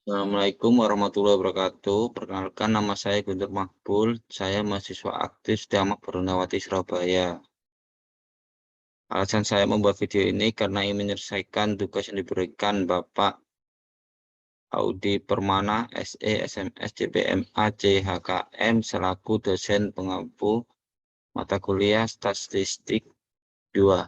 Assalamualaikum warahmatullahi wabarakatuh. Perkenalkan, nama saya Guntur Makbul. Saya mahasiswa aktif Setiamak Bernawati Surabaya. Alasan saya membuat video ini karena ingin menyelesaikan tugas yang diberikan Bapak Audi Permana, SE, SMS, JPMA, CHKM selaku dosen pengampu mata kuliah Statistik 2.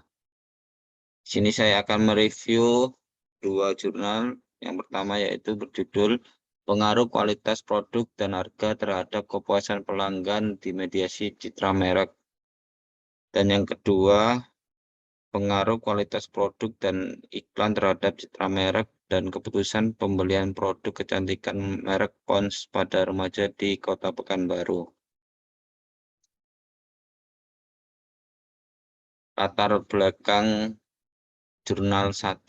Di sini saya akan mereview dua jurnal. Yang pertama yaitu berjudul Pengaruh Kualitas Produk dan Harga Terhadap Kepuasan Pelanggan di Mediasi Citra Merek. Dan yang kedua, Pengaruh Kualitas Produk dan Iklan Terhadap Citra Merek dan Keputusan Pembelian Produk Kecantikan Merek Pons pada Remaja di Kota Pekanbaru. Latar belakang jurnal 1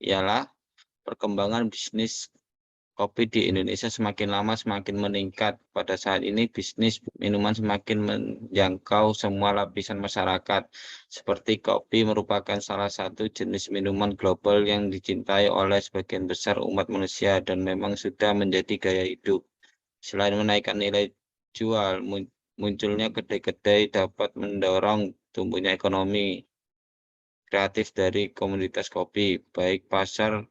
ialah perkembangan bisnis kopi di Indonesia semakin lama semakin meningkat. Pada saat ini bisnis minuman semakin menjangkau semua lapisan masyarakat. Seperti kopi merupakan salah satu jenis minuman global yang dicintai oleh sebagian besar umat manusia dan memang sudah menjadi gaya hidup. Selain menaikkan nilai jual, munculnya kedai-kedai dapat mendorong tumbuhnya ekonomi kreatif dari komunitas kopi, baik pasar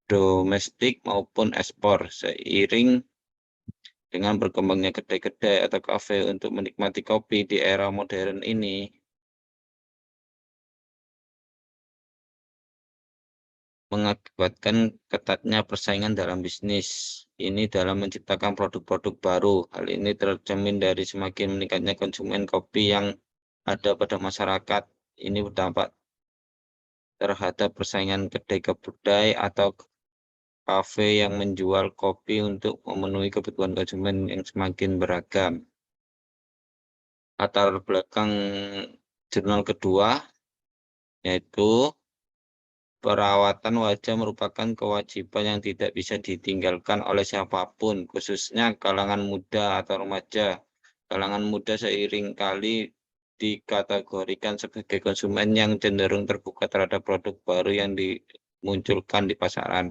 domestik maupun ekspor, seiring dengan berkembangnya kedai-kedai atau kafe untuk menikmati kopi di era modern ini. Mengakibatkan ketatnya persaingan dalam bisnis ini dalam menciptakan produk-produk baru. Hal ini tercermin dari semakin meningkatnya konsumen kopi yang ada pada masyarakat. Ini berdampak terhadap persaingan kedai-kedai atau kafe yang menjual kopi untuk memenuhi kebutuhan konsumen yang semakin beragam. Latar belakang jurnal kedua yaitu perawatan wajah merupakan kewajiban yang tidak bisa ditinggalkan oleh siapapun, khususnya kalangan muda atau remaja. Kalangan muda seiring kali dikategorikan sebagai konsumen yang cenderung terbuka terhadap produk baru yang dimunculkan di pasaran.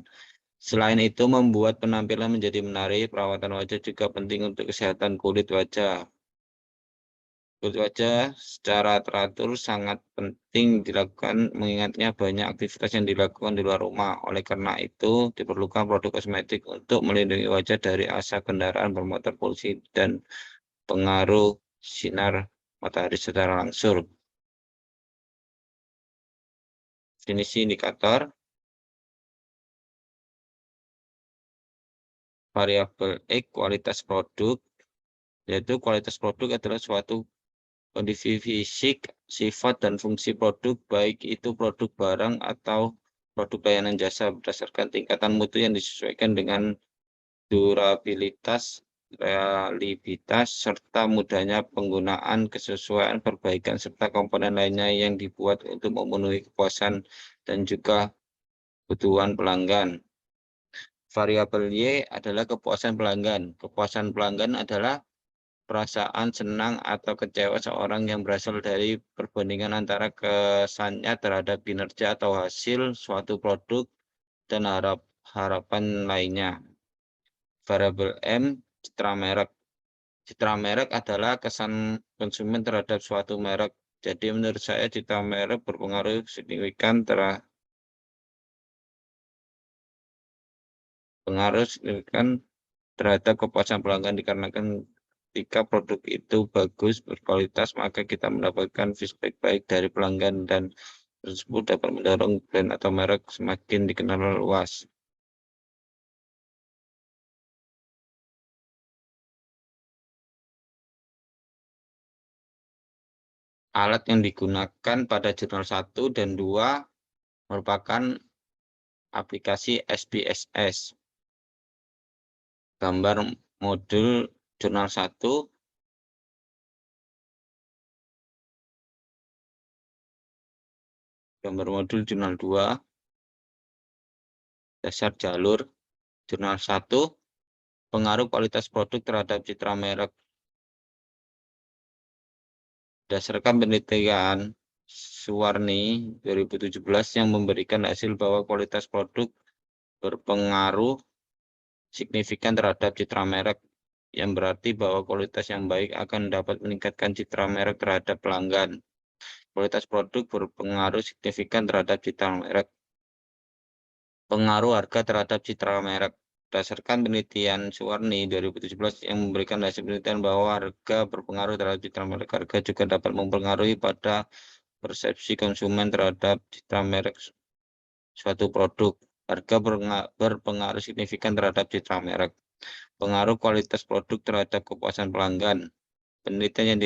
Selain itu, membuat penampilan menjadi menarik, perawatan wajah juga penting untuk kesehatan kulit wajah. Kulit wajah secara teratur sangat penting dilakukan mengingatnya banyak aktivitas yang dilakukan di luar rumah. Oleh karena itu, diperlukan produk kosmetik untuk melindungi wajah dari asap kendaraan bermotor, polusi, dan pengaruh sinar matahari secara langsung. Definisi indikator. Variabel X kualitas produk, yaitu kualitas produk adalah suatu kondisi fisik, sifat, dan fungsi produk, baik itu produk barang atau produk layanan jasa berdasarkan tingkatan mutu yang disesuaikan dengan durabilitas, reliabilitas, serta mudahnya penggunaan, kesesuaian, perbaikan, serta komponen lainnya yang dibuat untuk memenuhi kepuasan dan juga kebutuhan pelanggan. Variabel Y adalah kepuasan pelanggan. Kepuasan pelanggan adalah perasaan senang atau kecewa seorang yang berasal dari perbandingan antara kesannya terhadap kinerja atau hasil suatu produk dan harapan lainnya. Variabel M, citra merek. Citra merek adalah kesan konsumen terhadap suatu merek. Jadi menurut saya citra merek berpengaruh signifikan terhadap kepuasan pelanggan dikarenakan jika produk itu bagus, berkualitas, maka kita mendapatkan feedback baik dari pelanggan dan tersebut dapat mendorong brand atau merek semakin dikenal luas. Alat yang digunakan pada jurnal 1 dan 2 merupakan aplikasi SPSS. Gambar modul jurnal 1, gambar modul jurnal 2, dasar jalur jurnal 1, pengaruh kualitas produk terhadap citra merek. Berdasarkan penelitian Suwarni 2017 yang memberikan hasil bahwa kualitas produk berpengaruh signifikan terhadap citra merek, yang berarti bahwa kualitas yang baik akan dapat meningkatkan citra merek terhadap pelanggan. Kualitas produk berpengaruh signifikan terhadap citra merek. Pengaruh harga terhadap citra merek. Berdasarkan penelitian Suwarni 2017 yang memberikan hasil penelitian bahwa harga berpengaruh terhadap citra merek, harga juga dapat mempengaruhi pada persepsi konsumen terhadap citra merek suatu produk. Harga berpengaruh signifikan terhadap citra merek. Pengaruh kualitas produk terhadap kepuasan pelanggan. Penelitian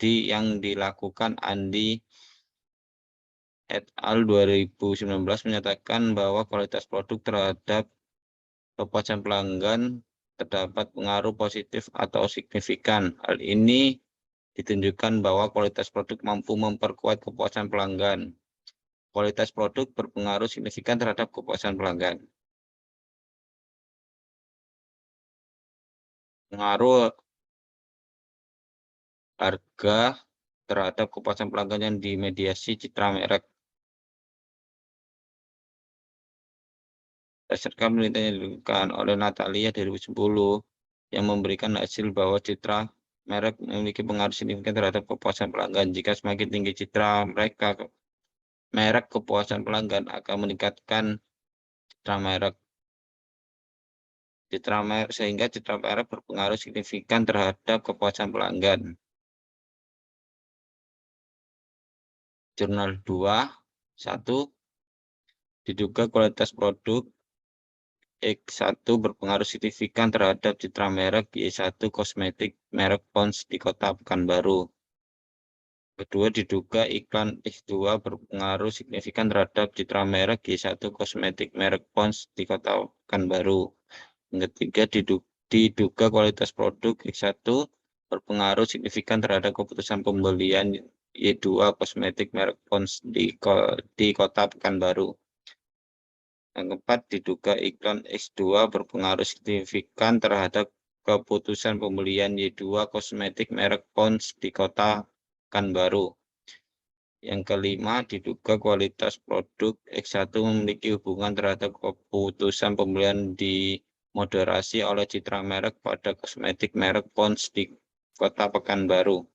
yang dilakukan Andi et al. 2019 menyatakan bahwa kualitas produk terhadap kepuasan pelanggan terdapat pengaruh positif atau signifikan. Hal ini ditunjukkan bahwa kualitas produk mampu memperkuat kepuasan pelanggan. Kualitas produk berpengaruh signifikan terhadap kepuasan pelanggan. Pengaruh harga terhadap kepuasan pelanggan yang dimediasi citra merek. Berdasarkan penelitian yang dilakukan oleh Natalia 2010 yang memberikan hasil bahwa citra merek memiliki pengaruh signifikan terhadap kepuasan pelanggan. Jika semakin tinggi citra merek kepuasan pelanggan akan meningkatkan citra merek. Sehingga citra merek berpengaruh signifikan terhadap kepuasan pelanggan. Jurnal 2, 1, diduga kualitas produk X1 berpengaruh signifikan terhadap citra merek Y1 kosmetik merek Pond's di Kota Pekanbaru. Kedua, diduga iklan X2 berpengaruh signifikan terhadap citra merek Y1 kosmetik merek Pond's di Kota Pekanbaru. Yang ketiga, diduga kualitas produk X1 berpengaruh signifikan terhadap keputusan pembelian Y2 kosmetik merek Pond's di Kota Pekanbaru. Yang keempat, diduga iklan X2 berpengaruh signifikan terhadap keputusan pembelian Y2 kosmetik merek Pond's di Kota Pekanbaru. Yang kelima, diduga kualitas produk X1 memiliki hubungan terhadap keputusan pembelian dimoderasi oleh citra merek pada kosmetik merek Pond's di Kota Pekanbaru.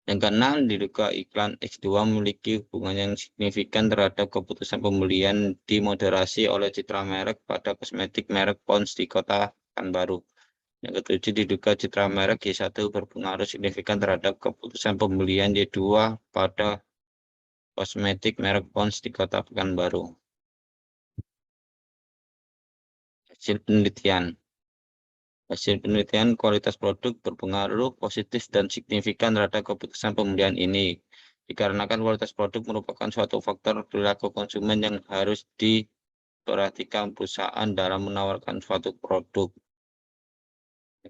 Yang keenam, diduga iklan X2 memiliki hubungan yang signifikan terhadap keputusan pembelian dimoderasi oleh citra merek pada kosmetik merek Pond's di Kota Pekanbaru. Yang ketujuh, diduga citra merek Y1 berpengaruh signifikan terhadap keputusan pembelian Y2 pada kosmetik merek Pond's di Kota Pekanbaru. Hasil penelitian. Hasil penelitian kualitas produk berpengaruh positif dan signifikan terhadap keputusan pembelian ini. Dikarenakan kualitas produk merupakan suatu faktor perilaku konsumen yang harus diperhatikan perusahaan dalam menawarkan suatu produk.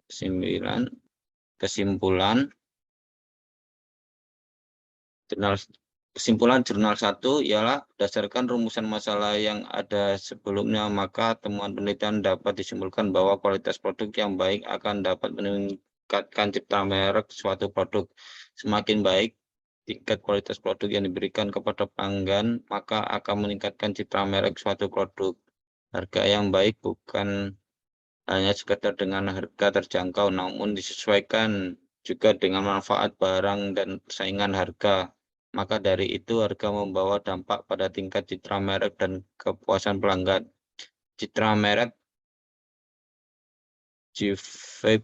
Kesimpulan jurnal 1 ialah berdasarkan rumusan masalah yang ada sebelumnya, maka temuan penelitian dapat disimpulkan bahwa kualitas produk yang baik akan dapat meningkatkan citra merek suatu produk. Semakin baik tingkat kualitas produk yang diberikan kepada pelanggan, maka akan meningkatkan citra merek suatu produk. Harga yang baik bukan hanya sekedar dengan harga terjangkau, namun disesuaikan juga dengan manfaat barang dan persaingan harga. Maka dari itu, harga membawa dampak pada tingkat citra merek dan kepuasan pelanggan. Citra merek G-Vape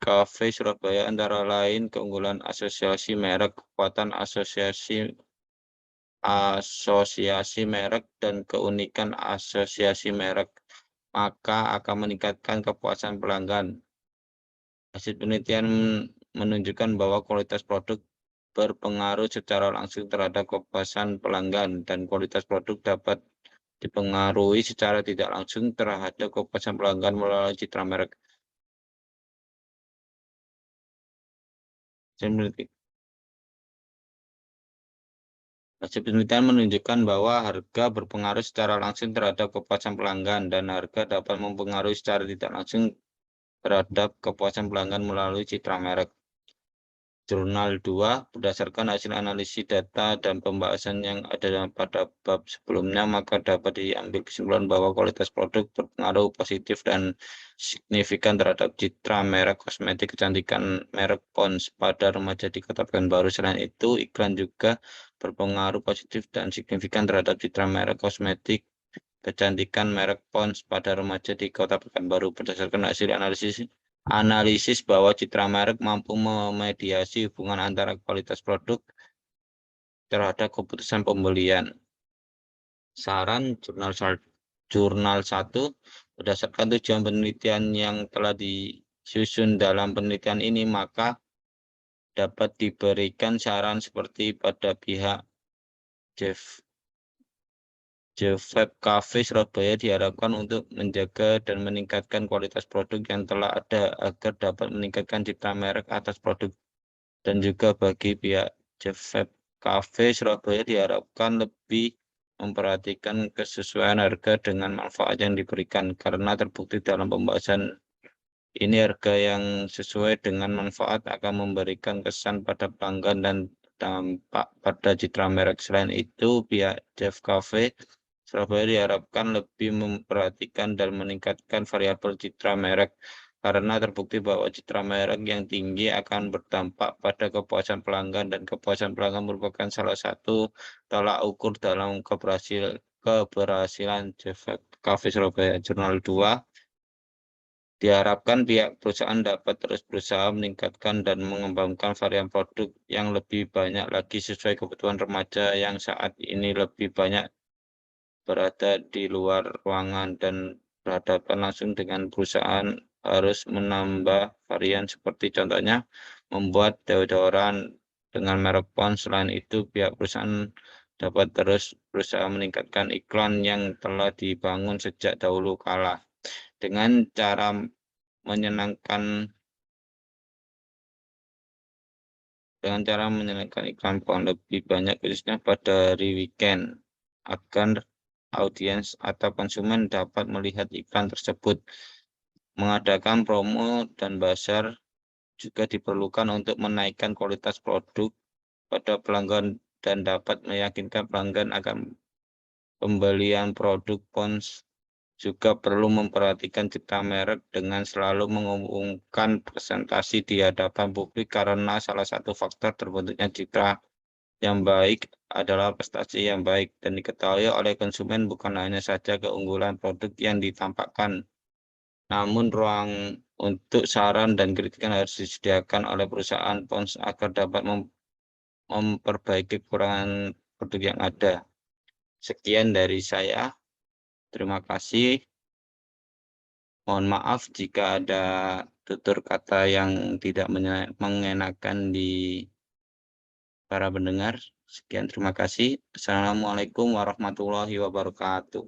Cafe Surabaya antara lain keunggulan asosiasi merek, kekuatan asosiasi merek, dan keunikan asosiasi merek, maka akan meningkatkan kepuasan pelanggan. Hasil penelitian menunjukkan bahwa kualitas produk berpengaruh secara langsung terhadap kepuasan pelanggan, dan kualitas produk dapat dipengaruhi secara tidak langsung terhadap kepuasan pelanggan melalui citra merek. Hasil penelitian menunjukkan bahwa harga berpengaruh secara langsung terhadap kepuasan pelanggan, dan harga dapat mempengaruhi secara tidak langsung terhadap kepuasan pelanggan melalui citra merek. Jurnal 2, berdasarkan hasil analisis data dan pembahasan yang ada pada bab sebelumnya, maka dapat diambil kesimpulan bahwa kualitas produk berpengaruh positif dan signifikan terhadap citra merek kosmetik kecantikan merek Pond's pada remaja di Kota Pekanbaru. Selain itu, iklan juga berpengaruh positif dan signifikan terhadap citra merek kosmetik kecantikan merek Pond's pada remaja di Kota Pekanbaru. Berdasarkan hasil analisis bahwa citra merek mampu memediasi hubungan antara kualitas produk terhadap keputusan pembelian. Saran jurnal 1, berdasarkan tujuan penelitian yang telah disusun dalam penelitian ini, maka dapat diberikan saran seperti pada pihak Jefeb Cafe Surabaya diharapkan untuk menjaga dan meningkatkan kualitas produk yang telah ada agar dapat meningkatkan citra merek atas produk, dan juga bagi pihak Jefeb Cafe Surabaya diharapkan lebih memperhatikan kesesuaian harga dengan manfaat yang diberikan, karena terbukti dalam pembahasan ini harga yang sesuai dengan manfaat akan memberikan kesan pada pelanggan dan dampak pada citra merek. Selain itu, pihak Jeff Cafe Surabaya diharapkan lebih memperhatikan dan meningkatkan variabel citra merek, karena terbukti bahwa citra merek yang tinggi akan berdampak pada kepuasan pelanggan, dan kepuasan pelanggan merupakan salah satu tolak ukur dalam keberhasilan Jeff Cafe Surabaya. Jurnal 2, diharapkan pihak perusahaan dapat terus berusaha meningkatkan dan mengembangkan varian produk yang lebih banyak lagi sesuai kebutuhan remaja yang saat ini lebih banyak berada di luar ruangan dan berhadapan langsung dengan perusahaan. Harus menambah varian seperti contohnya membuat deodoran dengan merek Pond's. Selain itu, pihak perusahaan dapat terus berusaha meningkatkan iklan yang telah dibangun sejak dahulu kala dengan cara menyenangkan iklan Pond lebih banyak, khususnya pada hari weekend, agar audiens atau konsumen dapat melihat iklan tersebut. Mengadakan promo dan bazar juga diperlukan untuk menaikkan kualitas produk pada pelanggan dan dapat meyakinkan pelanggan akan pembelian produk Pond's. Juga perlu memperhatikan citra merek dengan selalu mengumumkan presentasi di hadapan publik, karena salah satu faktor terbentuknya citra yang baik adalah prestasi yang baik, dan diketahui oleh konsumen bukan hanya saja keunggulan produk yang ditampakkan, namun ruang untuk saran dan kritikan harus disediakan oleh perusahaan Pond's agar dapat memperbaiki kekurangan produk yang ada. Sekian dari saya. Terima kasih. Mohon maaf jika ada tutur kata yang tidak mengenakan di para pendengar. Sekian, terima kasih. Assalamualaikum warahmatullahi wabarakatuh.